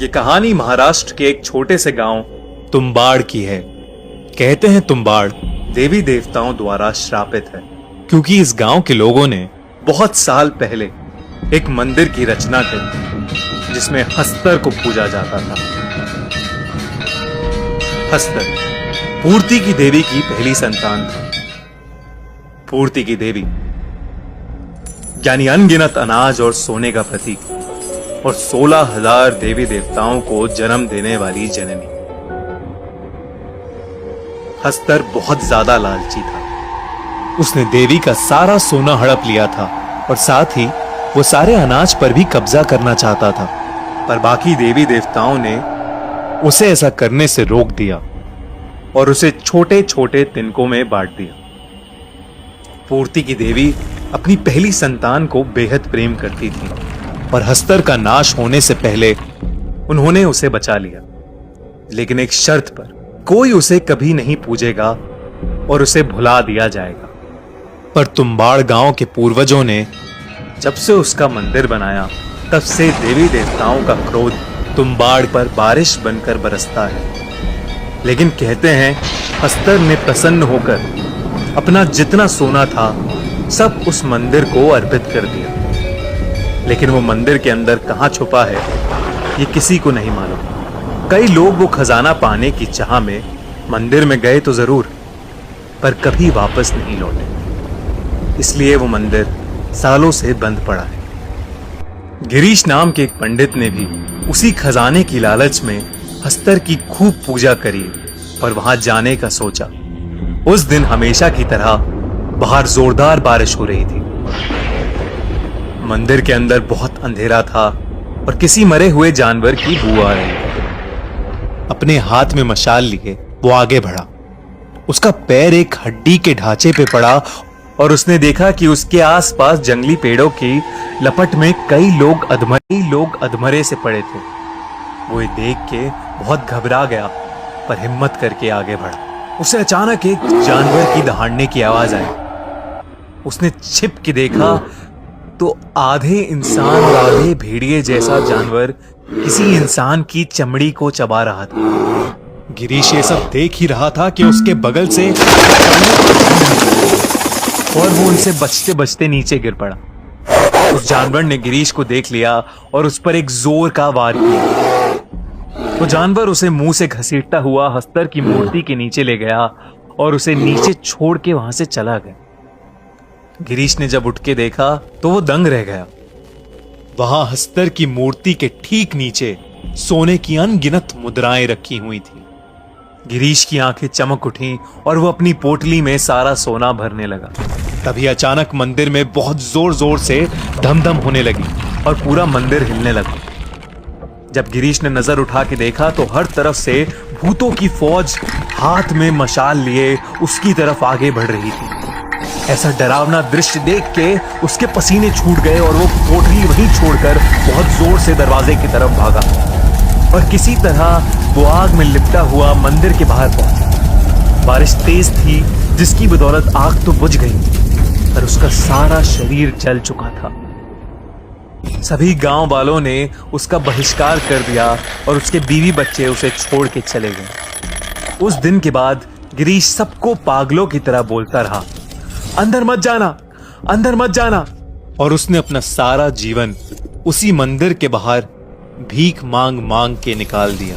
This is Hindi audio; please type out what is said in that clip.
ये कहानी महाराष्ट्र के एक छोटे से गांव तुम्बाड़ की है। कहते हैं तुम्बाड़ देवी देवताओं द्वारा श्रापित है, क्योंकि इस गांव के लोगों ने बहुत साल पहले एक मंदिर की रचना करी जिसमें हस्तर को पूजा जाता था। हस्तर पूर्ति की देवी की पहली संतान थी। पूर्ति की देवी यानी अनगिनत अनाज और सोने का प्रतीक, और 16,000 देवी देवताओं को जन्म देने वाली जननी। हस्तर बहुत ज्यादा लालची था। उसने देवी का सारा सोना हड़प लिया था और साथ ही वो सारे अनाज पर भी कब्जा करना चाहता था, पर बाकी देवी देवताओं ने उसे ऐसा करने से रोक दिया और उसे छोटे छोटे तिनकों में बांट दिया। पूर्ति की देवी अपनी पहली संतान को बेहद प्रेम करती थी और हस्तर का नाश होने से पहले उन्होंने उसे बचा लिया, लेकिन एक शर्त पर, कोई उसे कभी नहीं पूजेगा और उसे भुला दिया जाएगा। पर तुम्बाड़ गांव के पूर्वजों ने जब से उसका मंदिर बनाया, तब से देवी देवताओं का क्रोध तुम्बाड़ पर बारिश बनकर बरसता है। लेकिन कहते हैं हस्तर ने प्रसन्न होकर अपना जितना सोना था सब उस मंदिर को अर्पित कर दिया। लेकिन वो मंदिर के अंदर कहां छुपा है ये किसी को नहीं मालूम। कई लोग वो खजाना पाने की चाह में मंदिर में गए तो जरूर, पर कभी वापस नहीं लौटे। इसलिए वो मंदिर सालों से बंद पड़ा है। गिरीश नाम के एक पंडित ने भी उसी खजाने की लालच में हस्तर की खूब पूजा करी और वहां जाने का सोचा। उस दिन हमेशा की तरह बाहर जोरदार बारिश हो रही थी। मंदिर के अंदर बहुत अंधेरा था और किसी मरे हुए जानवर की बू आ रही थी। अपने हाथ में मशाल लिए वो आगे बढ़ा। उसका पैर एक हड्डी के ढांचे पे पड़ा और उसने देखा कि उसके आसपास जंगली पेड़ों की लपट में कई लोग अधमरे से पड़े थे। वो ये देख के बहुत घबरा गया, पर हिम्मत करके आगे बढ़ा। उसे अचानक एक जानवर की दहाड़ने की आवाज आई। उसने छिप के देखा तो आधे इंसान और आधे भेड़िए जैसा जानवर किसी इंसान की चमड़ी को चबा रहा था। गिरीश ये सब देख ही रहा था कि उसके बगल से और वो उनसे बचते बचते नीचे गिर पड़ा। उस जानवर ने गिरीश को देख लिया और उस पर एक जोर का वार किया। वो जानवर उसे मुंह से घसीटता हुआ हस्तर की मूर्ति के नीचे ले गया और उसे नीचे छोड़ के वहां से चला गया। गिरीश ने जब उठ के देखा तो वो दंग रह गया। वहां हस्तर की मूर्ति के ठीक नीचे सोने की अनगिनत मुद्राएं रखी हुई थी। गिरीश की आंखें चमक उठी और वो अपनी पोटली में सारा सोना भरने लगा। तभी अचानक मंदिर में बहुत जोर जोर से धमधम होने लगी और पूरा मंदिर हिलने लगा। जब गिरीश ने नजर उठा के देखा तो हर तरफ से भूतों की फौज हाथ में मशाल लिए उसकी तरफ आगे बढ़ रही थी। ऐसा डरावना दृश्य देख के उसके पसीने छूट गए और वो पोटली वहीं छोड़कर बहुत जोर से दरवाजे की तरफ भागा और किसी तरह वो आग में लिपटा हुआ मंदिर के बाहर पहुंचा। बारिश तेज थी जिसकी बदौलत आग तो बुझ गई, पर उसका सारा शरीर जल चुका था। सभी गांव वालों ने उसका बहिष्कार कर दिया और उसके बीवी बच्चे उसे छोड़ के चले गए। उस दिन के बाद गिरीश सबको पागलों की तरह बोलता रहा, अंदर मत जाना, अंदर मत जाना। और उसने अपना सारा जीवन उसी मंदिर के बाहर भीख मांग मांग के निकाल दिया।